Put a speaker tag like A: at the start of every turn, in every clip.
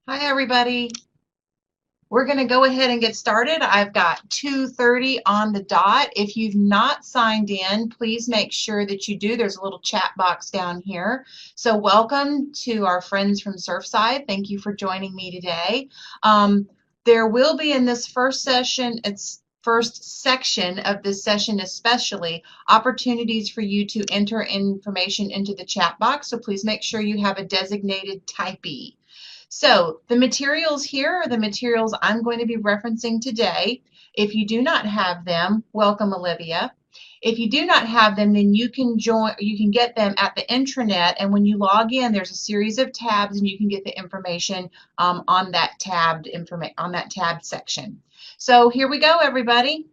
A: Hi, everybody. We're going to go ahead and get started. I've got 2:30 on the dot. If you've not signed in, please make sure that you do. There's a little chat box down here. So welcome to our friends from Surfside. Thank you for joining me today. There will be in this first section of this session especially, opportunities for you to enter information into the chat box. So please make sure you have a designated typee. So the materials here are the materials I'm going to be referencing today. If you do not have them, welcome, Olivia. If you do not have them, then you can get them at the intranet, and when you log in, there's a series of tabs, and you can get the information on that tabbed section. So here we go, everybody.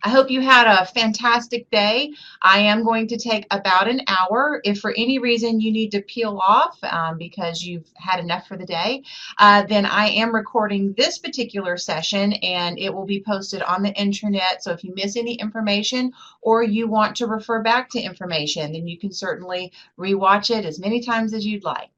A: I hope you had a fantastic day. I am going to take about an hour. If for any reason you need to peel off because you've had enough for the day, then I am recording this particular session and it will be posted on the intranet. So if you miss any information or you want to refer back to information, then you can certainly rewatch it as many times as you'd like.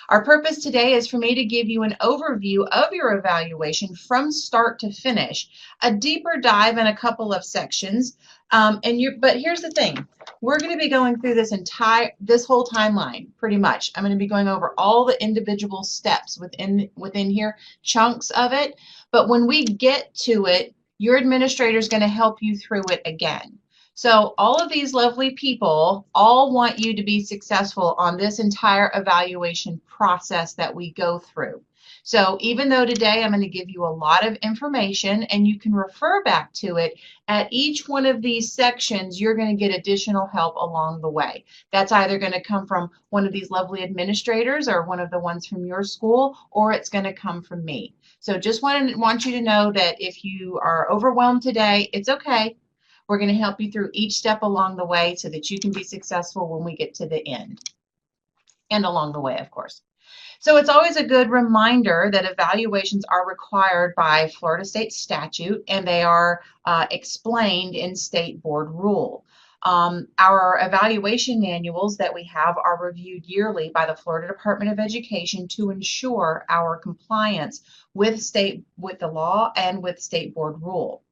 A: Our purpose today is for me to give you an overview of your evaluation from start to finish, a deeper dive in a couple of sections. But here's the thing, we're going to be going through this whole timeline pretty much. I'm going to be going over all the individual steps within here, chunks of it. But when we get to it, your administrator is going to help you through it again. So all of these lovely people all want you to be successful on this entire evaluation process that we go through. So even though today I'm going to give you a lot of information and you can refer back to it, at each one of these sections you're going to get additional help along the way. That's either going to come from one of these lovely administrators or one of the ones from your school, or it's going to come from me. So just want you to know that if you are overwhelmed today, it's okay. We're going to help you through each step along the way so that you can be successful when we get to the end and along the way, of course. So it's always a good reminder that evaluations are required by Florida state statute and they are explained in state board rule. Our evaluation manuals that we have are reviewed yearly by the Florida Department of Education to ensure our compliance with the law and with state board rule.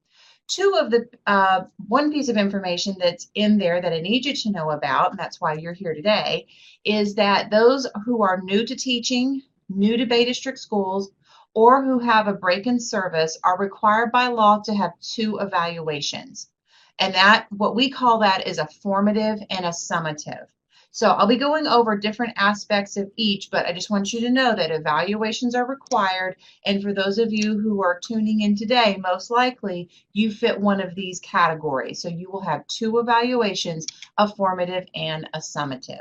A: One piece of information that's in there that I need you to know about, and that's why you're here today, is that those who are new to teaching, new to Bay District schools, or who have a break in service are required by law to have 2 evaluations. And what we call that is a formative and a summative. So I'll be going over different aspects of each, but I just want you to know that evaluations are required. And for those of you who are tuning in today, most likely you fit one of these categories. So you will have 2 evaluations, a formative and a summative.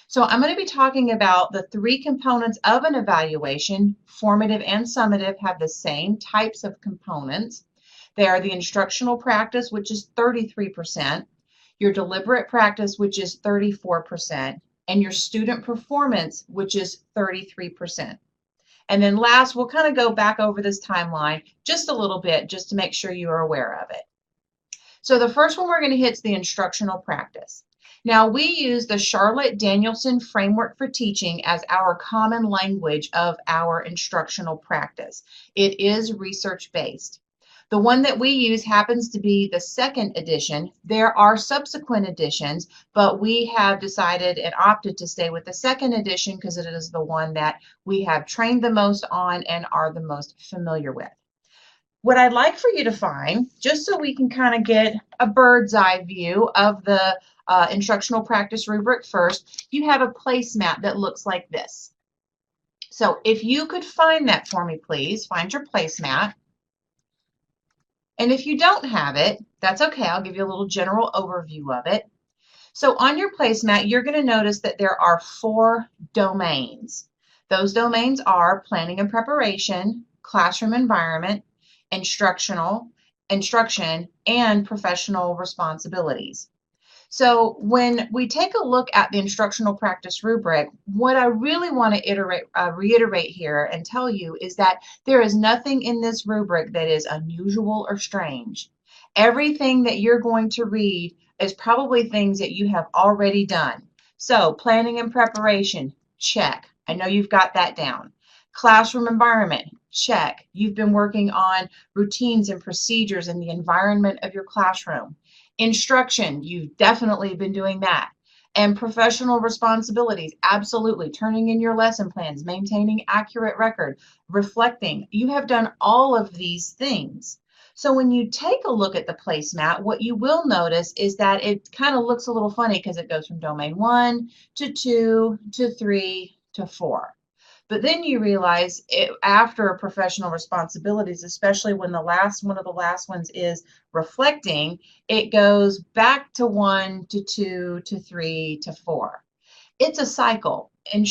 A: So I'm going to be talking about the 3 components of an evaluation. Formative and summative have the same types of components. They are the instructional practice, which is 33%. Your deliberate practice, which is 34%, and your student performance, which is 33%. And then last, we'll kind of go back over this timeline just a little bit, just to make sure you are aware of it. So the first one we're going to hit is the instructional practice. Now, we use the Charlotte Danielson Framework for Teaching as our common language of our instructional practice. It is research-based. The one that we use happens to be the 2nd edition. There are subsequent editions, but we have decided and opted to stay with the 2nd edition because it is the one that we have trained the most on and are the most familiar with. What I'd like for you to find, just so we can kind of get a bird's eye view of the instructional practice rubric first, you have a placemat that looks like this. So if you could find that for me, please, find your placemat. And if you don't have it, that's okay. I'll give you a little general overview of it. So on your placemat, you're going to notice that there are 4 domains. Those domains are planning and preparation, classroom environment, instruction, and professional responsibilities. So when we take a look at the instructional practice rubric, what I really want to reiterate here and tell you is that there is nothing in this rubric that is unusual or strange. Everything that you're going to read is probably things that you have already done. So planning and preparation, check. I know you've got that down. Classroom environment, check. You've been working on routines and procedures in the environment of your classroom. Instruction, you've definitely been doing that. And professional responsibilities, absolutely. Turning in your lesson plans, maintaining accurate record, reflecting. You have done all of these things. So when you take a look at the placemat, what you will notice is that it kind of looks a little funny because it goes from domain 1 to 2 to 3 to 4. But then you realize after professional responsibilities, especially when one of the last ones is reflecting, it goes back to 1 to 2 to 3 to 4. It's a cycle. And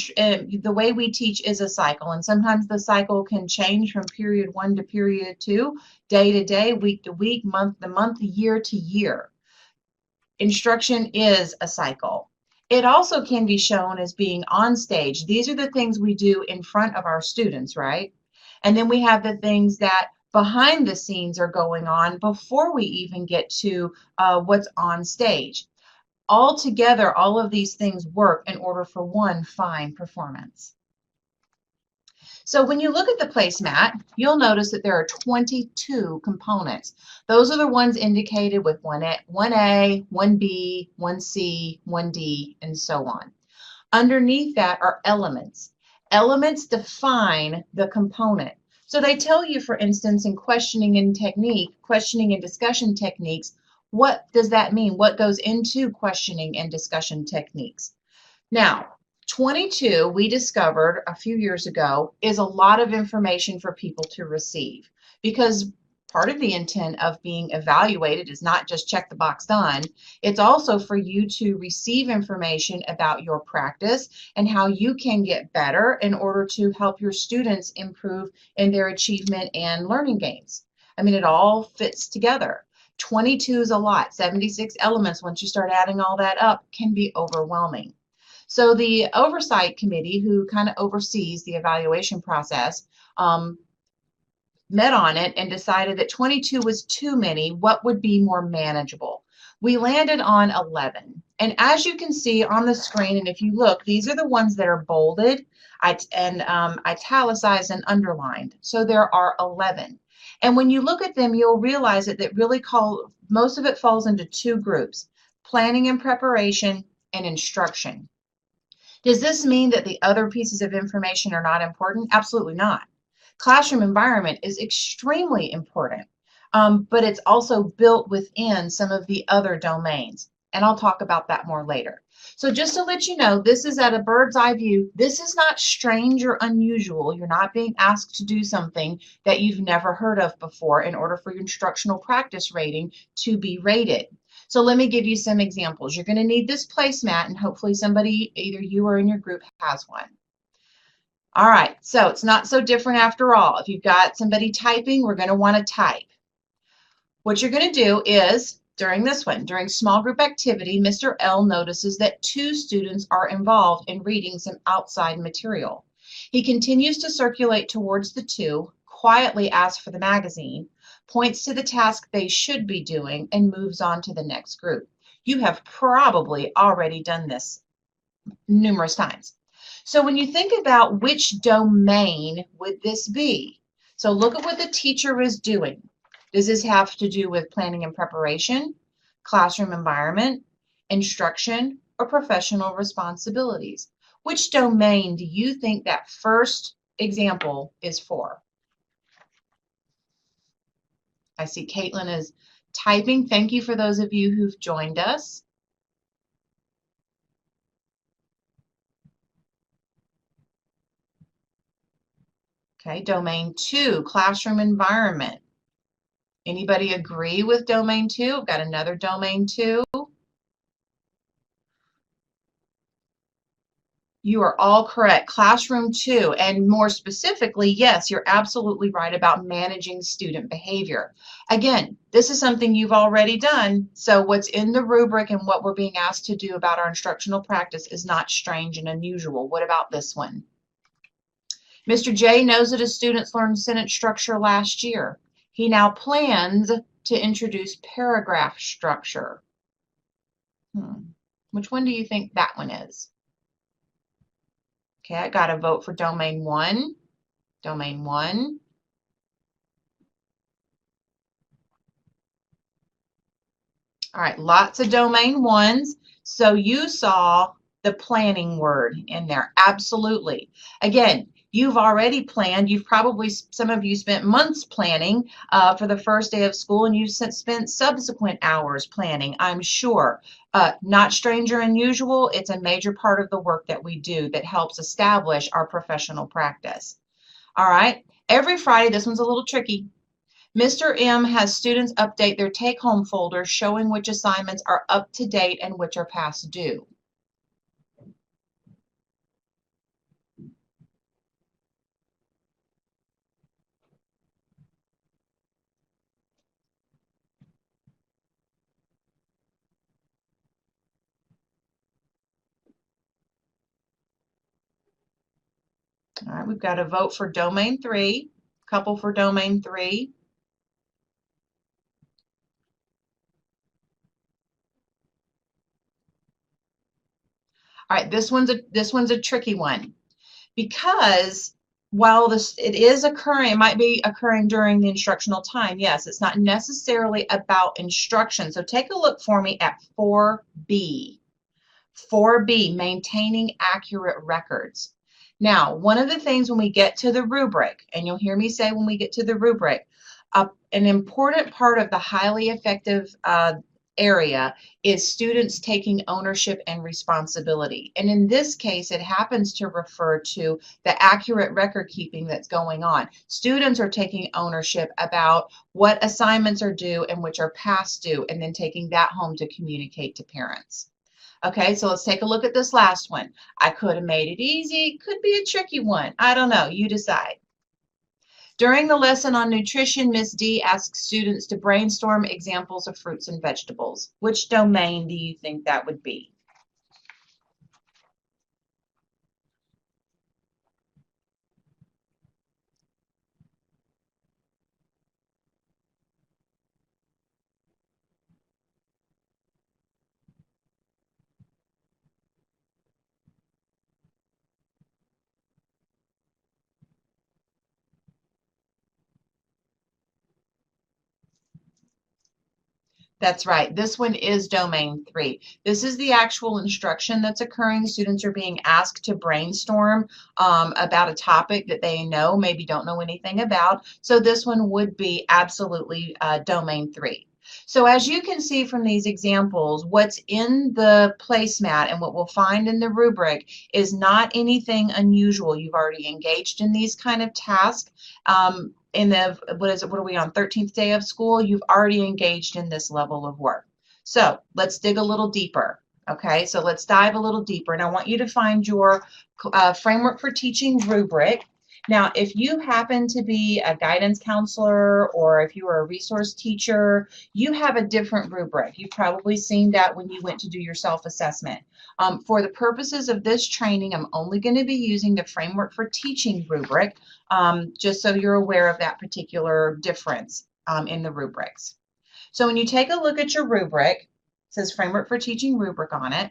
A: the way we teach is a cycle. And sometimes the cycle can change from period 1 to period 2, day to day, week to week, month to month, year to year. Instruction is a cycle. It also can be shown as being on stage. These are the things we do in front of our students, right? And then we have the things that behind the scenes are going on before we even get to what's on stage. All together, all of these things work in order for one fine performance. So when you look at the placemat, you'll notice that there are 22 components. Those are the ones indicated with 1A, 1B, 1C, 1D, and so on. Underneath that are elements. Elements define the component. So they tell you, for instance, in questioning and discussion techniques, what does that mean? What goes into questioning and discussion techniques? Now, 22, we discovered a few years ago, is a lot of information for people to receive, because part of the intent of being evaluated is not just check the box done. It's also for you to receive information about your practice and how you can get better in order to help your students improve in their achievement and learning gains. I mean, it all fits together. 22 is a lot. 76 elements, once you start adding all that up, can be overwhelming. So the oversight committee, who kind of oversees the evaluation process, met on it and decided that 22 was too many. What would be more manageable? We landed on 11. And as you can see on the screen, and if you look, these are the ones that are bolded and italicized and underlined. So there are 11. And when you look at them, you'll realize that most of it falls into two groups: planning and preparation and instruction. Does this mean that the other pieces of information are not important? Absolutely not. Classroom environment is extremely important, but it's also built within some of the other domains. And I'll talk about that more later. So just to let you know, this is at a bird's eye view. This is not strange or unusual. You're not being asked to do something that you've never heard of before in order for your instructional practice rating to be rated. So let me give you some examples. You're going to need this placemat, and hopefully somebody, either you or in your group, has one. All right, so it's not so different after all. If you've got somebody typing, we're going to want to type. What you're going to do is, during small group activity, Mr. L notices that 2 students are involved in reading some outside material. He continues to circulate towards the 2, quietly asks for the magazine, points to the task they should be doing, and moves on to the next group. You have probably already done this numerous times. So when you think about which domain would this be? So look at what the teacher is doing. Does this have to do with planning and preparation, classroom environment, instruction, or professional responsibilities? Which domain do you think that first example is for? I see Caitlin is typing. Thank you for those of you who've joined us. Okay, domain 2, classroom environment. Anybody agree with domain 2? I've got another domain 2. You are all correct. Classroom 2, and more specifically, yes, you're absolutely right about managing student behavior. Again, this is something you've already done, so what's in the rubric and what we're being asked to do about our instructional practice is not strange and unusual. What about this one? Mr. J knows that his students learned sentence structure last year. He now plans to introduce paragraph structure. Which one do you think that one is? Okay, I got a vote for domain 1. Domain 1. All right, lots of domain 1s. So you saw the planning word in there. Absolutely. Again, you've already planned. You've probably, some of you spent months planning for the first day of school, and you've spent subsequent hours planning, I'm sure. Not strange or unusual. It's a major part of the work that we do that helps establish our professional practice. All right. Every Friday, this one's a little tricky. Mr. M has students update their take-home folder showing which assignments are up to date and which are past due. All right, we've got a vote for domain 3, couple for domain 3. All right, this one's a tricky one because while it is occurring, it might be occurring during the instructional time. Yes, it's not necessarily about instruction. So take a look for me at 4B. 4B, maintaining accurate records. Now, one of the things when we get to the rubric, and you'll hear me say when we get to the rubric, an important part of the highly effective area is students taking ownership and responsibility. And in this case, it happens to refer to the accurate record keeping that's going on. Students are taking ownership about what assignments are due and which are past due, and then taking that home to communicate to parents. Okay, so let's take a look at this last one. I could have made it easy, could be a tricky one. I don't know, you decide. During the lesson on nutrition, Miss D asks students to brainstorm examples of fruits and vegetables. Which domain do you think that would be? That's right. This one is domain 3. This is the actual instruction that's occurring. Students are being asked to brainstorm about a topic that they know, maybe don't know anything about. So this one would be absolutely domain 3. So as you can see from these examples, what's in the placemat and what we'll find in the rubric is not anything unusual. You've already engaged in these kind of tasks. In the, what are we on, 13th day of school, you've already engaged in this level of work. So let's dig a little deeper. Okay, so let's dive a little deeper, and I want you to find your framework for teaching rubric. Now, if you happen to be a guidance counselor or if you are a resource teacher, you have a different rubric. You've probably seen that when you went to do your self-assessment. For the purposes of this training, I'm only going to be using the framework for teaching rubric, just so you're aware of that particular difference in the rubrics. So when you take a look at your rubric, it says framework for teaching rubric on it.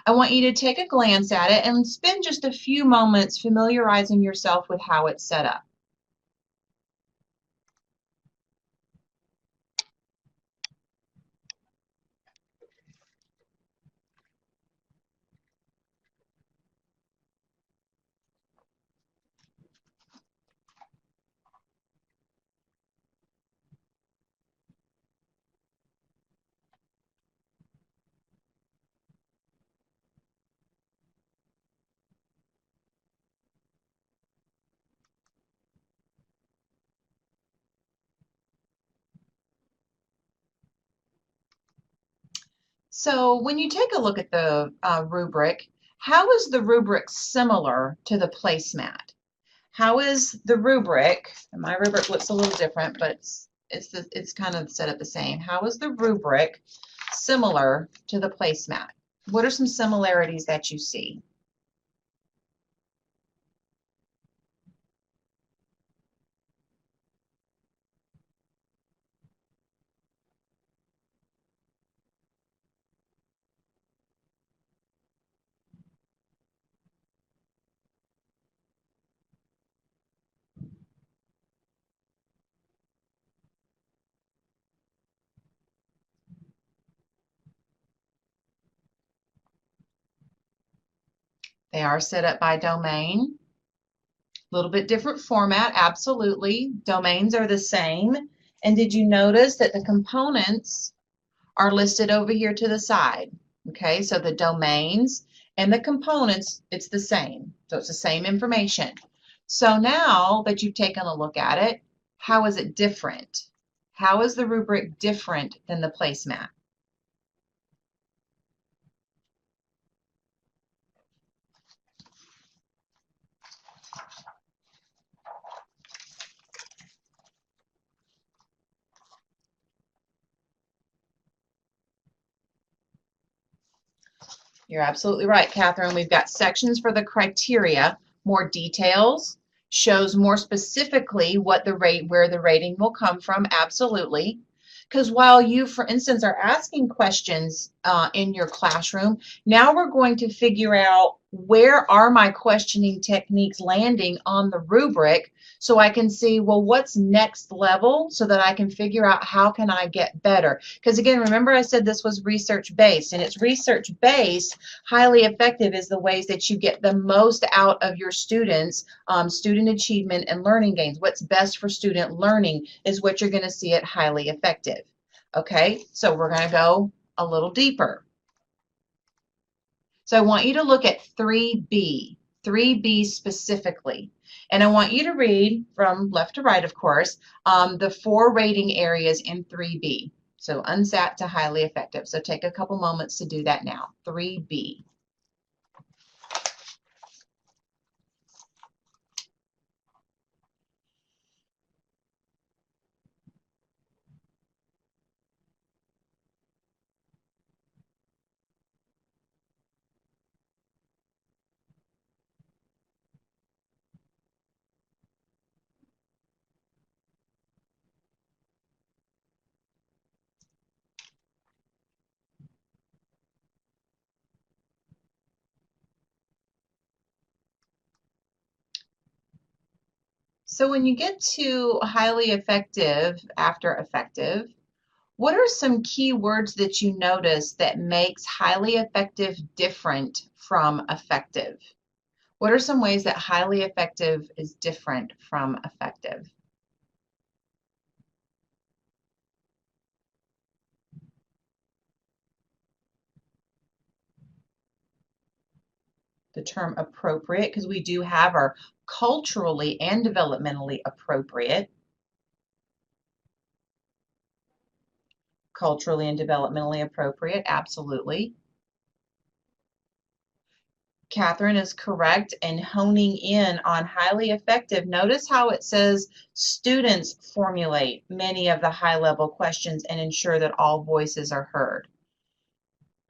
A: I want you to take a glance at it and spend just a few moments familiarizing yourself with how it's set up. So when you take a look at the rubric, how is the rubric similar to the placemat? How is the rubric, and my rubric looks a little different, but it's kind of set up the same. How is the rubric similar to the placemat? What are some similarities that you see? They are set up by domain. A little bit different format, absolutely. Domains are the same. And did you notice that the components are listed over here to the side? Okay, so the domains and the components, it's the same. So it's the same information. So now that you've taken a look at it, how is it different? How is the rubric different than the placemat? You're absolutely right, Catherine. We've got sections for the criteria, more details, shows more specifically what the rate, where the rating will come from, absolutely. Because while you, for instance, are asking questions in your classroom, now we're going to figure out where are my questioning techniques landing on the rubric so I can see, well, what's next level so that I can figure out how can I get better. Because again, remember I said this was research-based, and it's research-based. Highly effective is the ways that you get the most out of your students, student achievement and learning gains. What's best for student learning is what you're going to see at highly effective. Okay, so we're going to go a little deeper. So I want you to look at 3B, 3B specifically. And I want you to read from left to right, of course, the 4 rating areas in 3B. So unsat to highly effective. So take a couple moments to do that now. 3B. So when you get to highly effective after effective, what are some key words that you notice that makes highly effective different from effective? What are some ways that highly effective is different from effective? The term appropriate, because we do have our culturally and developmentally appropriate. Culturally and developmentally appropriate, absolutely. Catherine is correct in honing in on highly effective. Notice how it says students formulate many of the high-level questions and ensure that all voices are heard.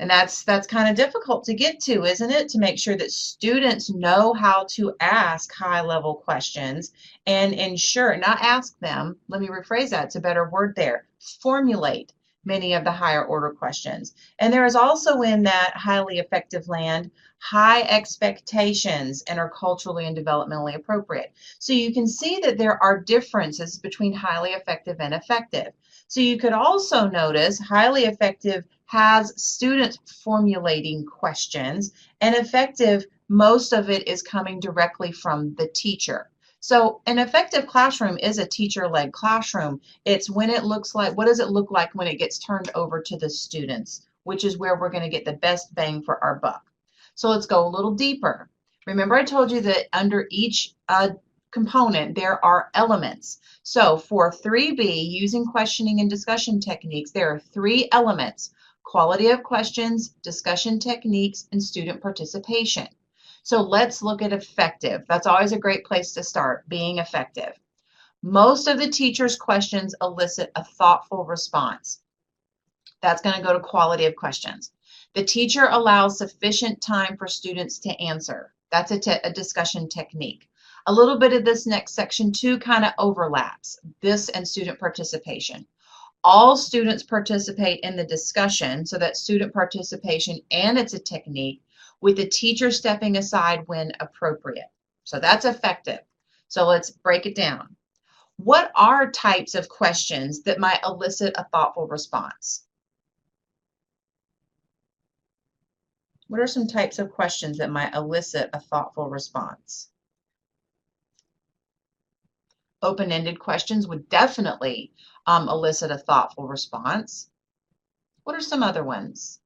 A: And that's kind of difficult to get to, isn't it? To make sure that students know how to ask high-level questions and ensure, not ask them, let me rephrase that, it's a better word there, formulate many of the higher order questions. And there is also in that highly effective land, high expectations and are culturally and developmentally appropriate. So you can see that there are differences between highly effective and effective. So you could also notice highly effective has students formulating questions, and effective, most of it is coming directly from the teacher. So an effective classroom is a teacher-led classroom. It's when it looks like, what does it look like when it gets turned over to the students, which is where we're going to get the best bang for our buck. So let's go a little deeper. Remember I told you that under each component there are elements. So for 3B, using questioning and discussion techniques, there are 3 elements: quality of questions, discussion techniques, and student participation. So let's look at effective. That's always a great place to start, being effective. Most of the teacher's questions elicit a thoughtful response. That's going to go to quality of questions. The teacher allows sufficient time for students to answer. That's a discussion technique. A little bit of this next section too kind of overlaps, this and student participation. All students participate in the discussion, so that student participation, and it's a technique, with the teacher stepping aside when appropriate. So that's effective. So let's break it down. What are types of questions that might elicit a thoughtful response? What are some types of questions that might elicit a thoughtful response? Open-ended questions would definitely elicit a thoughtful response. What are some other ones?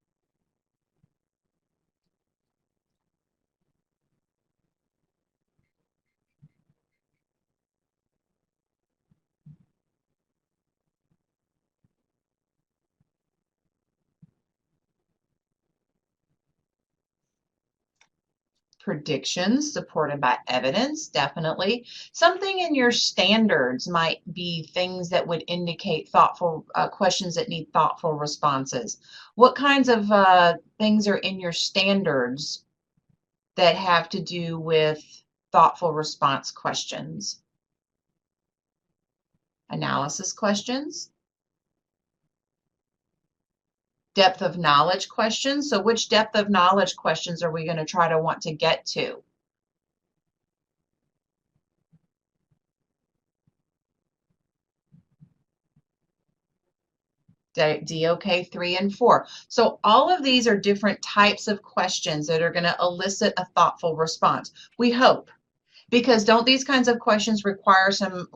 A: Predictions supported by evidence, definitely. Something in your standards might be things that would indicate thoughtful questions that need thoughtful responses. What kinds of things are in your standards that have to do with thoughtful response questions? Analysis questions, depth of knowledge questions. So which depth of knowledge questions are we going to try to want to get to? DOK 3 and 4. So all of these are different types of questions that are going to elicit a thoughtful response. We hope. Because don't these kinds of questions require some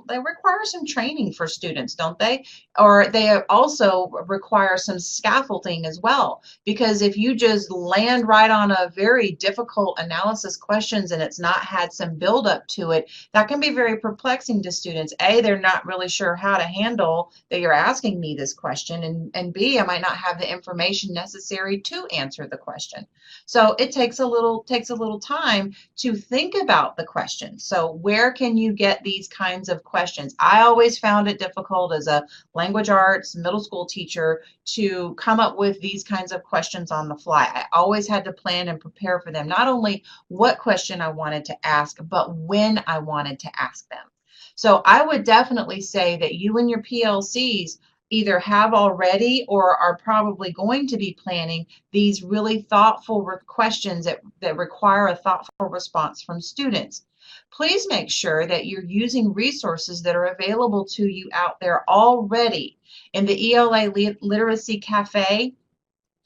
A: training for students, don't they? Or they also require some scaffolding as well. Because if you just land right on a very difficult analysis questions and it's not had some build up to it, that can be very perplexing to students. A, they're not really sure how to handle that you're asking me this question, and B, I might not have the information necessary to answer the question. So it takes a little time to think about the questions. So where can you get these kinds of questions? I always found it difficult as a language arts middle school teacher to come up with these kinds of questions on the fly. I always had to plan and prepare for them, not only what question I wanted to ask, but when I wanted to ask them. So I would definitely say that you and your PLCs either have already or are probably going to be planning these really thoughtful questions that require a thoughtful response from students. Please make sure that you're using resources that are available to you out there already. In the ELA Literacy Cafe,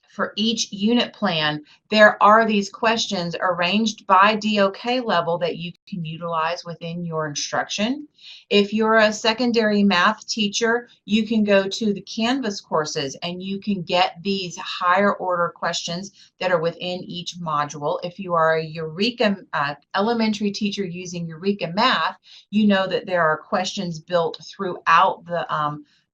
A: for each unit plan, there are these questions arranged by DOK level that you can utilize within your instruction. If you're a secondary math teacher, you can go to the Canvas courses and you can get these higher order questions that are within each module. If you are a Eureka elementary teacher using Eureka Math, you know that there are questions built throughout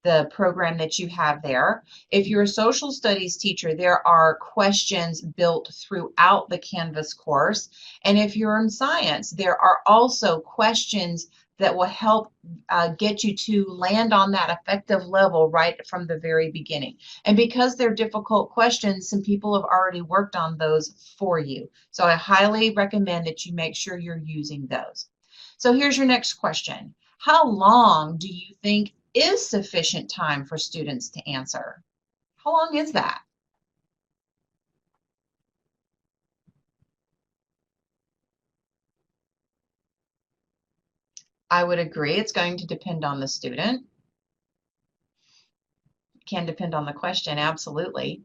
A: the program that you have there. If you're a social studies teacher, there are questions built throughout the Canvas course. And if you're in science, there are also questions that will help get you to land on that effective level right from the very beginning. And because they're difficult questions, some people have already worked on those for you. So I highly recommend that you make sure you're using those. So here's your next question. How long do you think is sufficient time for students to answer? How long is that? I would agree. It's going to depend on the student. It can depend on the question, absolutely.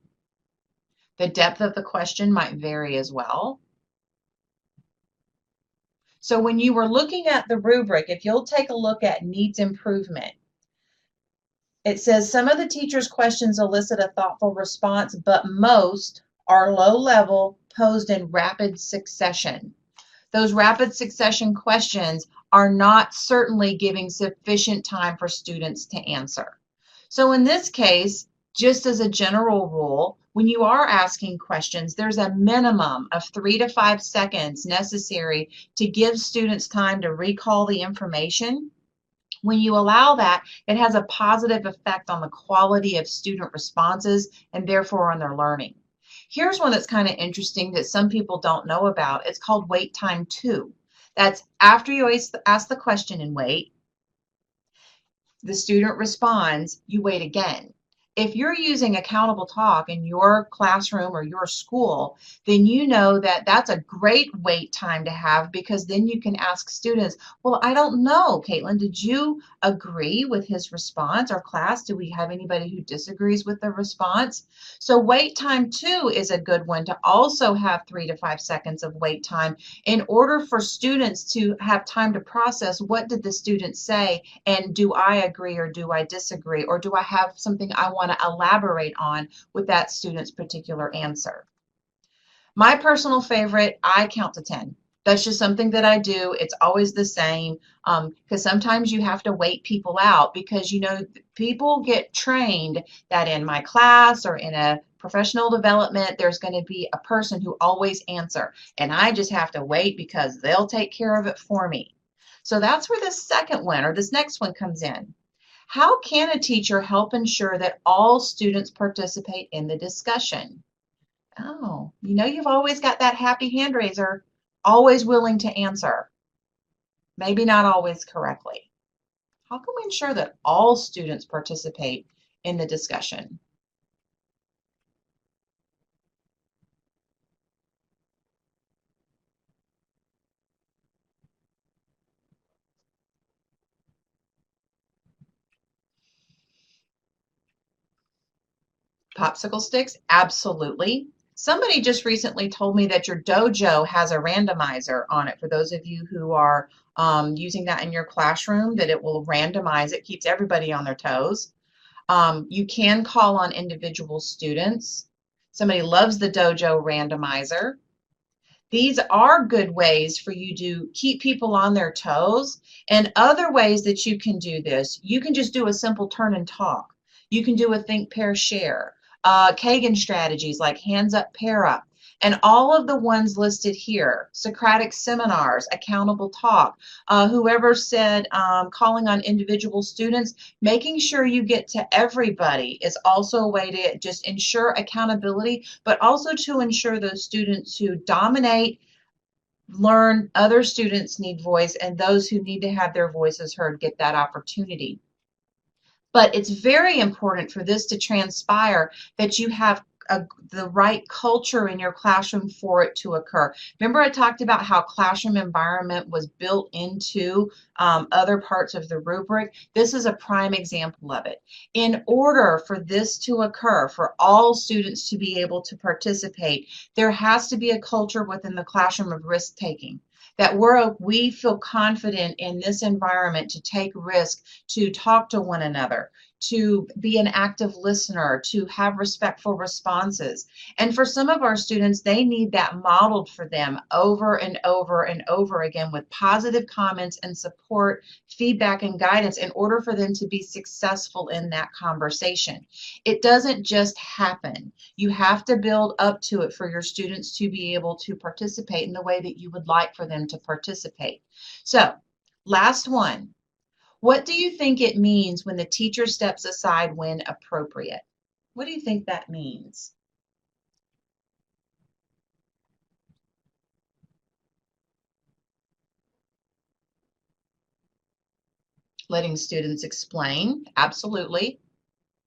A: The depth of the question might vary as well. So when you were looking at the rubric, if you'll take a look at needs improvement, it says some of the teacher's questions elicit a thoughtful response, but most are low level, posed in rapid succession. Those rapid succession questions are not certainly giving sufficient time for students to answer. So in this case, just as a general rule, when you are asking questions, there's a minimum of 3 to 5 seconds necessary to give students time to recall the information. When you allow that, it has a positive effect on the quality of student responses and therefore on their learning. Here's one that's kind of interesting that some people don't know about. It's called wait time 2. That's after you ask the question and wait, the student responds, you wait again. If you're using accountable talk in your classroom or your school, then you know that that's a great wait time to have, because then you can ask students, well, I don't know, Caitlin, did you agree with his response? Or class, do we have anybody who disagrees with the response? So wait time too is a good one, to also have 3 to 5 seconds of wait time in order for students to have time to process, what did the student say, and do I agree or do I disagree, or do I have something I want to elaborate on with that student's particular answer. My personal favorite, I count to 10. That's just something that I do. It's always the same, because sometimes you have to wait people out, because people get trained that in my class or in a professional development, there's going to be a person who always answer, and I just have to wait because they'll take care of it for me. So that's where this second one or this next one comes in. How can a teacher help ensure that all students participate in the discussion? Oh, you've always got that happy hand raiser, always willing to answer, maybe not always correctly. How can we ensure that all students participate in the discussion? Popsicle sticks? Absolutely. Somebody just recently told me that your dojo has a randomizer on it. For those of you who are using that in your classroom, that it will randomize. It keeps everybody on their toes. You can call on individual students. Somebody loves the dojo randomizer. These are good ways for you to keep people on their toes. And other ways that you can do this, you can just do a simple turn and talk. You can do a think, pair, share. Kagan strategies like hands up, pair up. And all of the ones listed here, Socratic seminars, accountable talk, whoever said calling on individual students, making sure you get to everybody is also a way to just ensure accountability, but also to ensure those students who dominate learn other students need voice, and those who need to have their voices heard get that opportunity. But it's very important for this to transpire that you have the right culture in your classroom for it to occur. Remember, I talked about how classroom environment was built into other parts of the rubric. This is a prime example of it. In order for this to occur, for all students to be able to participate, there has to be a culture within the classroom of risk taking. That we feel confident in this environment to take risk, to talk to one another, to be an active listener, to have respectful responses. And for some of our students, they need that modeled for them over and over and over again with positive comments and support, feedback, and guidance in order for them to be successful in that conversation. It doesn't just happen. You have to build up to it for your students to be able to participate in the way that you would like for them to participate. So, last one. What do you think it means when the teacher steps aside when appropriate? What do you think that means? Letting students explain, absolutely.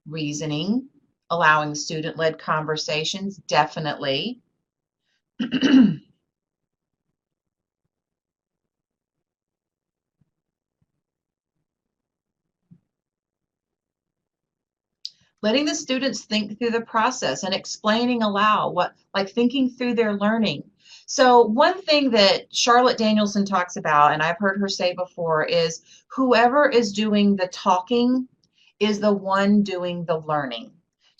A: Reasoning, allowing student-led conversations, definitely. Letting the students think through the process and explaining aloud, like thinking through their learning. So one thing that Charlotte Danielson talks about, and I've heard her say before, is whoever is doing the talking is the one doing the learning.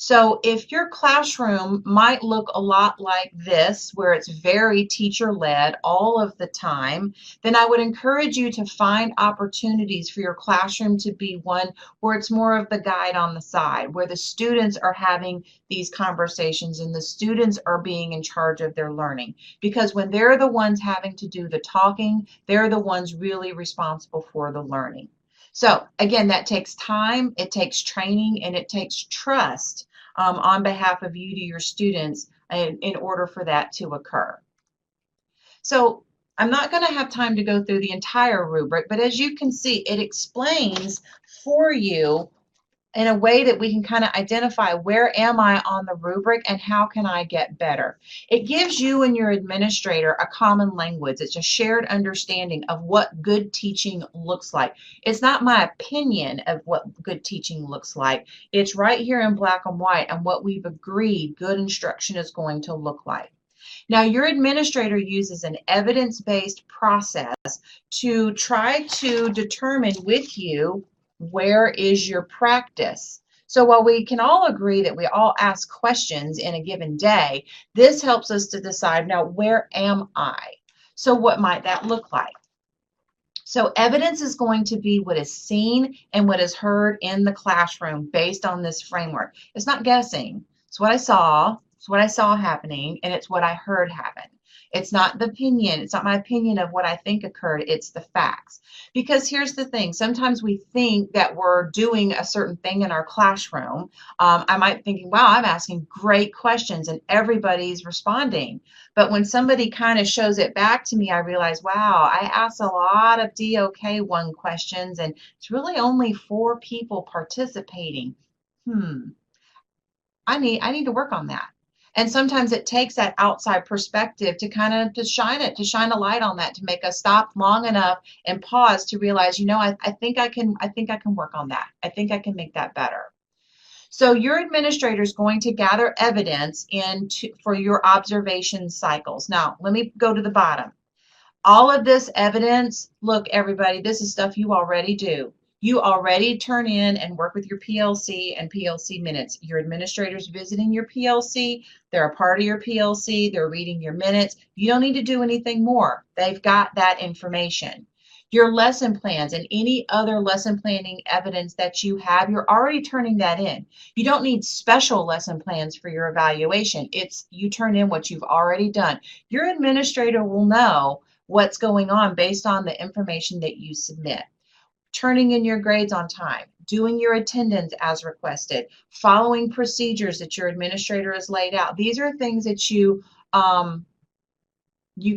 A: So if your classroom might look a lot like this, where it's very teacher-led all of the time, then I would encourage you to find opportunities for your classroom to be one where it's more of the guide on the side, where the students are having these conversations and the students are being in charge of their learning. Because when they're the ones having to do the talking, they're the ones really responsible for the learning. So again, that takes time, it takes training, and it takes trust on behalf of you to your students in order for that to occur. So I'm not going to have time to go through the entire rubric, but as you can see, it explains for you in a way that we can kind of identify where am I on the rubric and how can I get better. It gives you and your administrator a common language. It's a shared understanding of what good teaching looks like. It's not my opinion of what good teaching looks like. It's right here in black and white and what we've agreed good instruction is going to look like. Now, your administrator uses an evidence-based process to try to determine with you where is your practice. So while we can all agree that we all ask questions in a given day, this helps us to decide, now, where am I? So what might that look like? So evidence is going to be what is seen and what is heard in the classroom based on this framework. It's not guessing. It's what I saw. It's what I saw happening, and it's what I heard happen. It's not the opinion. It's not my opinion of what I think occurred. It's the facts. Because here's the thing. Sometimes we think that we're doing a certain thing in our classroom. I might be thinking, wow, I'm asking great questions and everybody's responding. But when somebody kind of shows it back to me, I realize, wow, I asked a lot of DOK1 questions and it's really only 4 people participating. I need to work on that. And sometimes it takes that outside perspective to kind of to shine a light on that, to make us stop long enough and pause to realize, I think I can work on that. I think I can make that better. So your administrator is going to gather evidence for your observation cycles. Now, let me go to the bottom. All of this evidence, look, everybody, this is stuff you already do. You already turn in and work with your PLC and PLC minutes. Your administrator's visiting your PLC. They're a part of your PLC. They're reading your minutes. You don't need to do anything more. They've got that information. Your lesson plans and any other lesson planning evidence that you have, you're already turning that in. You don't need special lesson plans for your evaluation. It's you turn in what you've already done. Your administrator will know what's going on based on the information that you submit. Turning in your grades on time, doing your attendance as requested, following procedures that your administrator has laid out. These are things that you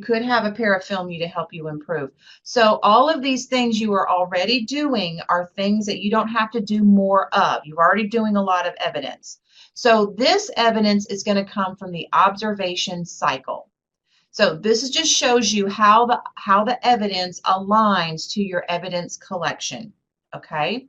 A: could have a pair of film you to help you improve. So all of these things you are already doing are things that you don't have to do more of. You're already doing a lot of evidence. So this evidence is going to come from the observation cycle. So this just shows you how the evidence aligns to your evidence collection, okay?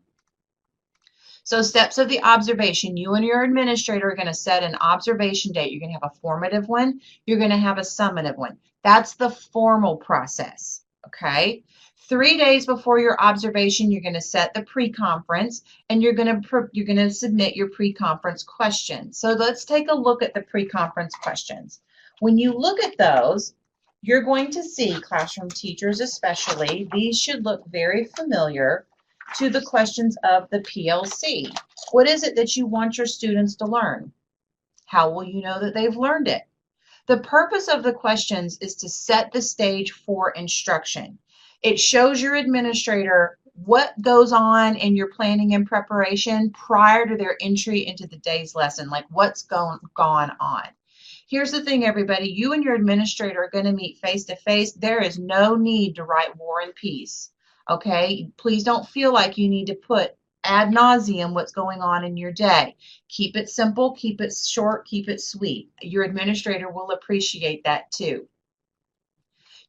A: So steps of the observation, you and your administrator are going to set an observation date. You're going to have a formative one. You're going to have a summative one. That's the formal process, okay? 3 days before your observation, you're going to set the pre-conference, and you're going to submit your pre-conference questions. So let's take a look at the pre-conference questions. When you look at those, you're going to see, classroom teachers especially, these should look very familiar to the questions of the PLC. What is it that you want your students to learn? How will you know that they've learned it? The purpose of the questions is to set the stage for instruction. It shows your administrator what goes on in your planning and preparation prior to their entry into the day's lesson, like what's gone on. Here's the thing, everybody. You and your administrator are going to meet face to face. There is no need to write War and Peace. Okay? Please don't feel like you need to put ad nauseum what's going on in your day. Keep it simple, keep it short, keep it sweet. Your administrator will appreciate that too.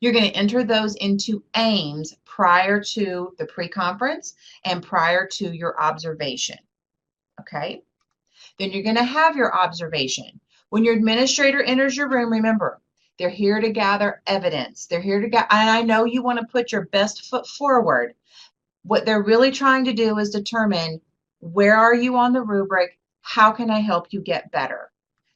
A: You're going to enter those into aims prior to the pre-conference and prior to your observation. Okay? Then you're going to have your observation. When your administrator enters your room, remember, they're here to gather evidence. They're here to and I know you want to put your best foot forward. What they're really trying to do is determine, where are you on the rubric? How can I help you get better?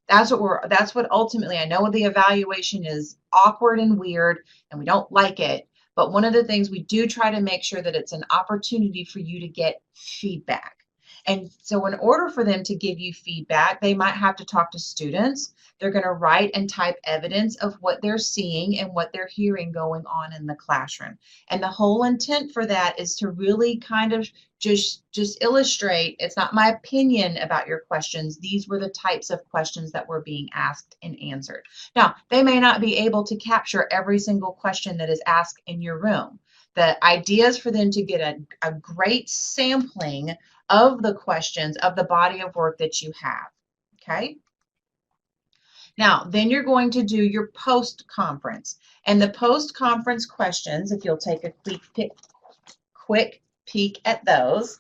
A: That's what ultimately, I know the evaluation is awkward and weird and we don't like it, but one of the things we do try to make sure that it's an opportunity for you to get feedback. And so in order for them to give you feedback, they might have to talk to students. They're going to write and type evidence of what they're seeing and what they're hearing going on in the classroom. And the whole intent for that is to really kind of just illustrate, it's not my opinion about your questions. These were the types of questions that were being asked and answered. Now, they may not be able to capture every single question that is asked in your room. The idea is for them to get a great sampling of the questions of the body of work that you have. Okay. Now, then you're going to do your post-conference. And the post-conference questions, if you'll take a quick peek at those,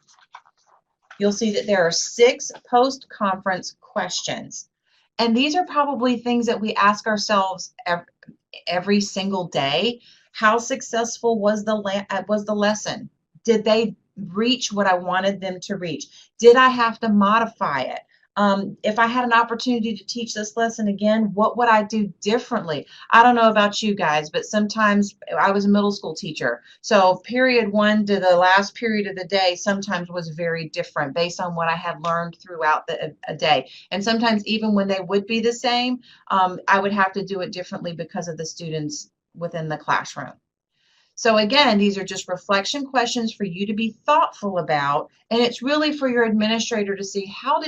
A: you'll see that there are 6 post-conference questions. And these are probably things that we ask ourselves every single day. How successful was the lesson? Did they reach what I wanted them to reach? Did I have to modify it? If I had an opportunity to teach this lesson again, what would I do differently? I don't know about you guys, but sometimes I was a middle school teacher. So period 1 to the last period of the day sometimes was very different based on what I had learned throughout a day. And sometimes even when they would be the same, I would have to do it differently because of the students within the classroom. So again, these are just reflection questions for you to be thoughtful about, and it's really for your administrator to see how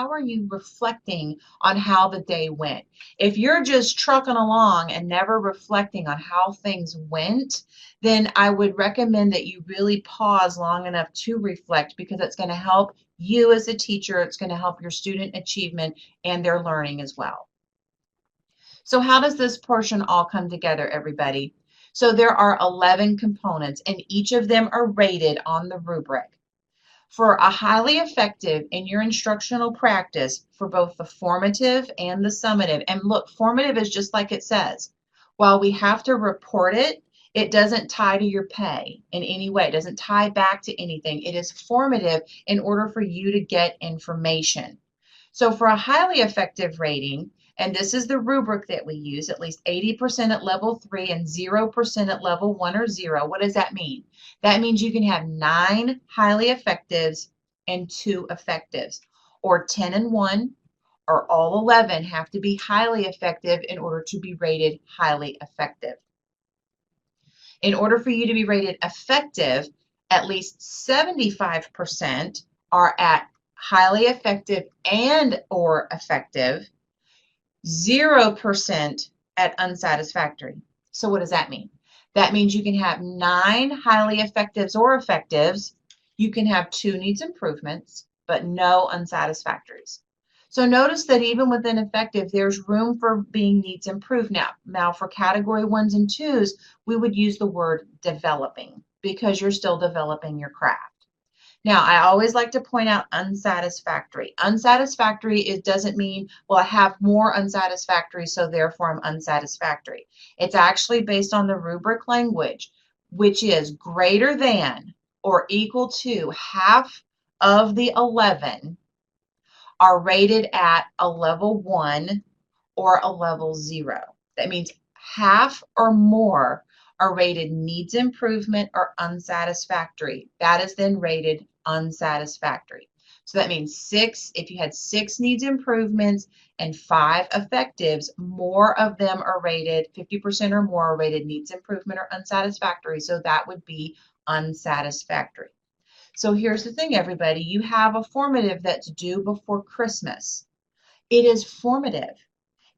A: are you reflecting on how the day went. If you're just trucking along and never reflecting on how things went, then I would recommend that you really pause long enough to reflect, because it's going to help you as a teacher, it's going to help your student achievement and their learning as well. So how does this portion all come together, everybody? So there are 11 components, and each of them are rated on the rubric. For a highly effective in your instructional practice for both the formative and the summative, and look, formative is just like it says. While we have to report it, it doesn't tie to your pay in any way. It doesn't tie back to anything. It is formative in order for you to get information. So for a highly effective rating, and this is the rubric that we use, at least 80% at level 3 and 0% at level 1 or 0. What does that mean? That means you can have 9 highly effectives and 2 effectives, or 10 and 1, or all 11 have to be highly effective in order to be rated highly effective. In order for you to be rated effective, at least 75% are at highly effective and or effective, 0% at unsatisfactory. So what does that mean? That means you can have 9 highly effectives or effectives. You can have 2 needs improvements, but no unsatisfactories. So notice that even within effective, there's room for being needs improved. Now for category 1s and 2s, we would use the word developing, because you're still developing your craft. Now, I always like to point out unsatisfactory. Unsatisfactory, it doesn't mean, well, I have more unsatisfactory, so therefore I'm unsatisfactory. It's actually based on the rubric language, which is greater than or equal to half of the 11 are rated at a level 1 or a level 0. That means half or more are rated needs improvement or unsatisfactory. That is then rated unsatisfactory. So that means 6, if you had 6 needs improvements and 5 effectives, more of them are rated, 50% or more are rated needs improvement or unsatisfactory. So that would be unsatisfactory. So here's the thing, everybody. You have a formative that's due before Christmas. It is formative.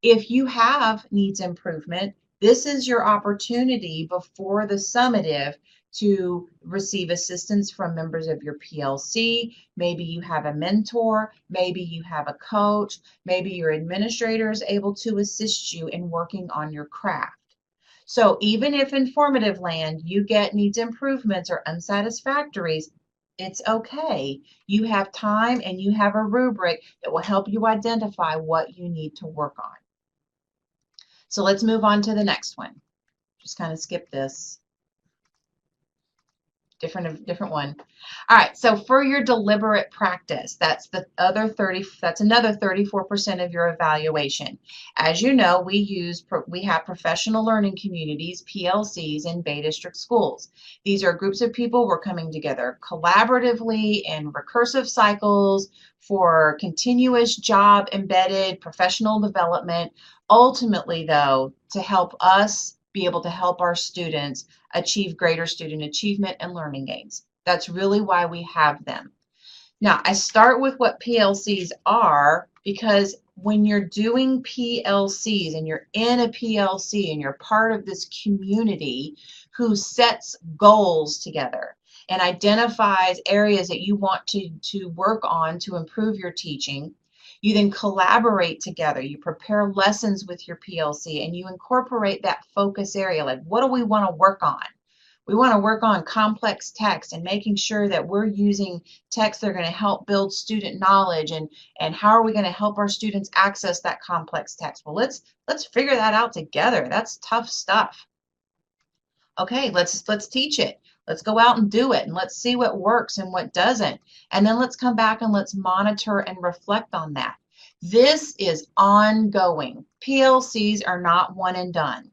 A: If you have needs improvement, this is your opportunity before the summative to receive assistance from members of your PLC. Maybe you have a mentor, maybe you have a coach, maybe your administrator is able to assist you in working on your craft. So even if in formative land you get needs improvements or unsatisfactories, it's okay. You have time and you have a rubric that will help you identify what you need to work on. So let's move on to the next one. Just kind of skip this. Different one. All right, so for your deliberate practice, that's the other 30, that's another 34% of your evaluation. As you know, we have professional learning communities, PLCs, in Bay District schools. These are groups of people who are coming together collaboratively in recursive cycles for continuous job embedded professional development, ultimately though, to help us be able to help our students achieve greater student achievement and learning gains. That's really why we have them. Now, I start with what PLCs are, because when you're doing PLCs and you're in a PLC and you're part of this community who sets goals together and identifies areas that you want to work on to improve your teaching. You then collaborate together. You prepare lessons with your PLC and you incorporate that focus area. Like, what do we want to work on? We want to work on complex text and making sure that we're using texts that are going to help build student knowledge, and how are we going to help our students access that complex text? Well, let's figure that out together. That's tough stuff. Okay, let's teach it. Let's go out and do it, and let's see what works and what doesn't. And then let's come back and let's monitor and reflect on that. This is ongoing. PLCs are not one and done.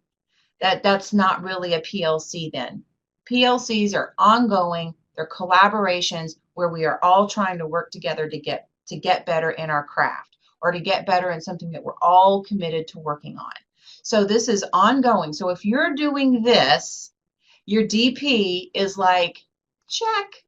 A: That's not really a PLC then. PLCs are ongoing. They're collaborations where we are all trying to work together to get better in our craft, or to get better in something that we're all committed to working on. So this is ongoing. So if you're doing this, your DP is like, check.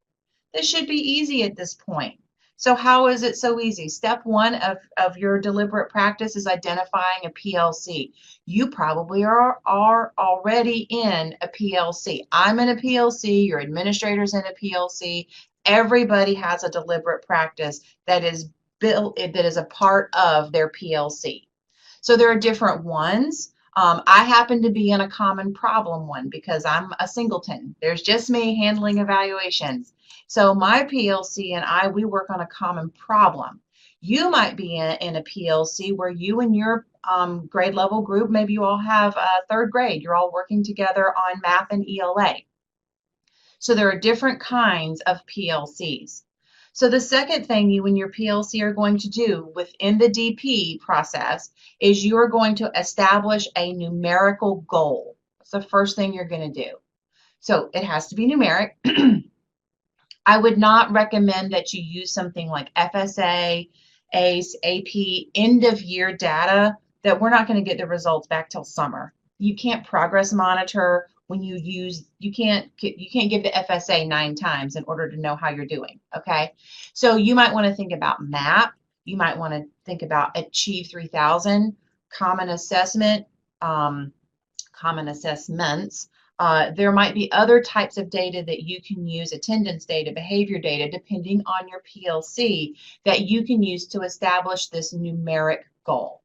A: This should be easy at this point. So how is it so easy? Step one of your deliberate practice is identifying a PLC. You probably are already in a PLC. I'm in a PLC, your administrator's in a PLC. Everybody has a deliberate practice that is built, that is a part of their PLC. So there are different ones. I happen to be in a common problem one because I'm a singleton. There's just me handling evaluations. So my PLC and I, we work on a common problem. You might be in a PLC where you and your grade level group, maybe you all have third grade. You're all working together on math and ELA. So there are different kinds of PLCs. So the second thing you and your PLC are going to do within the DP process is you are going to establish a numerical goal. That's the first thing you're going to do. So it has to be numeric. I would not recommend that you use something like FSA, ACE, AP, end of year data that we're not going to get the results back till summer. You can't progress monitor when you can't give the FSA 9 times in order to know how you're doing, okay? So you might want to think about MAP. You might want to think about Achieve 3000, common assessment, common assessments. There might be other types of data that you can use, attendance data, behavior data, depending on your PLC, that you can use to establish this numeric goal.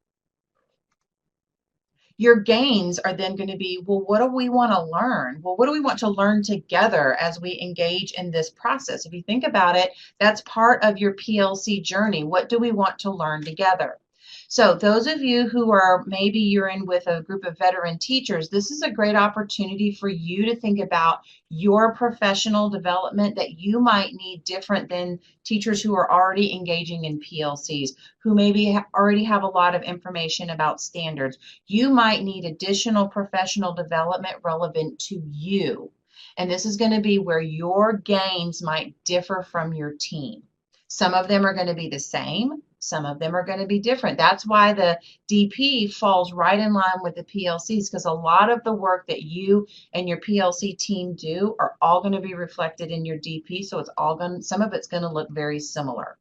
A: Your gains are then going to be, well, what do we want to learn? Well, what do we want to learn together as we engage in this process? If you think about it, that's part of your PLC journey. What do we want to learn together? So those of you who are, maybe you're in with a group of veteran teachers, this is a great opportunity for you to think about your professional development that you might need different than teachers who are already engaging in PLCs, who maybe already have a lot of information about standards. You might need additional professional development relevant to you. And this is going to be where your gains might differ from your team. Some of them are going to be the same. Some of them are going to be different. That's why the DP falls right in line with the PLCs, because a lot of the work that you and your PLC team do are all going to be reflected in your DP. So it's all going, some of it's going to look very similar.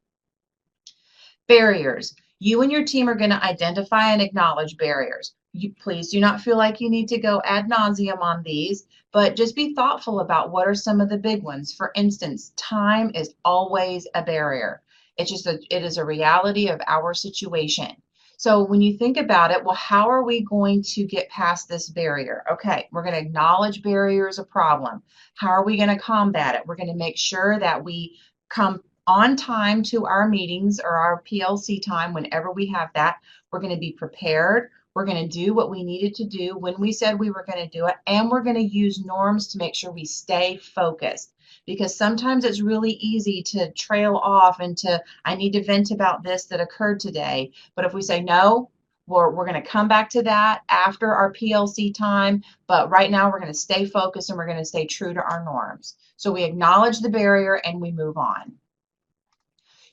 A: Barriers. You and your team are going to identify and acknowledge barriers. You please do not feel like you need to go ad nauseum on these, but just be thoughtful about what are some of the big ones. For instance, time is always a barrier. It's just it is a reality of our situation. So when you think about it, well, how are we going to get past this barrier? Okay, we're going to acknowledge barrier as a problem. How are we going to combat it? We're going to make sure that we come on time to our meetings or our PLC time whenever we have that. We're going to be prepared. We're going to do what we needed to do when we said we were going to do it, and we're going to use norms to make sure we stay focused. Because sometimes it's really easy to trail off into, I need to vent about this that occurred today. But if we say, no, we're going to come back to that after our PLC time, but right now we're going to stay focused and we're going to stay true to our norms. So we acknowledge the barrier and we move on.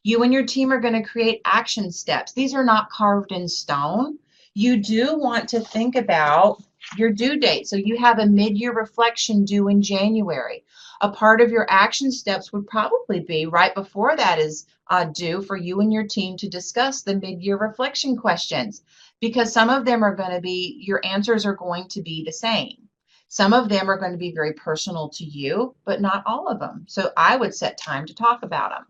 A: You and your team are going to create action steps. These are not carved in stone. You do want to think about your due date. So you have a mid-year reflection due in January. A part of your action steps would probably be right before that is due for you and your team to discuss the mid-year reflection questions, because some of them are going to be, your answers are going to be the same. Some of them are going to be very personal to you, but not all of them. So I would set time to talk about them.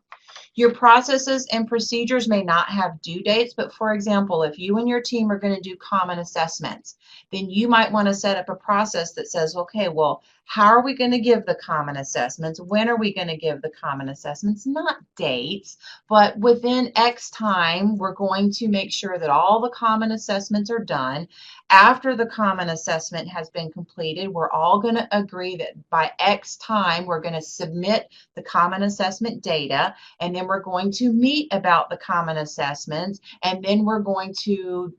A: Your processes and procedures may not have due dates, but for example, if you and your team are going to do common assessments, then you might want to set up a process that says, okay, well, how are we going to give the common assessments? When are we going to give the common assessments? Not dates, but within X time, we're going to make sure that all the common assessments are done. After the common assessment has been completed, we're all going to agree that by X time, we're going to submit the common assessment data, and then we're going to meet about the common assessments, and then we're going to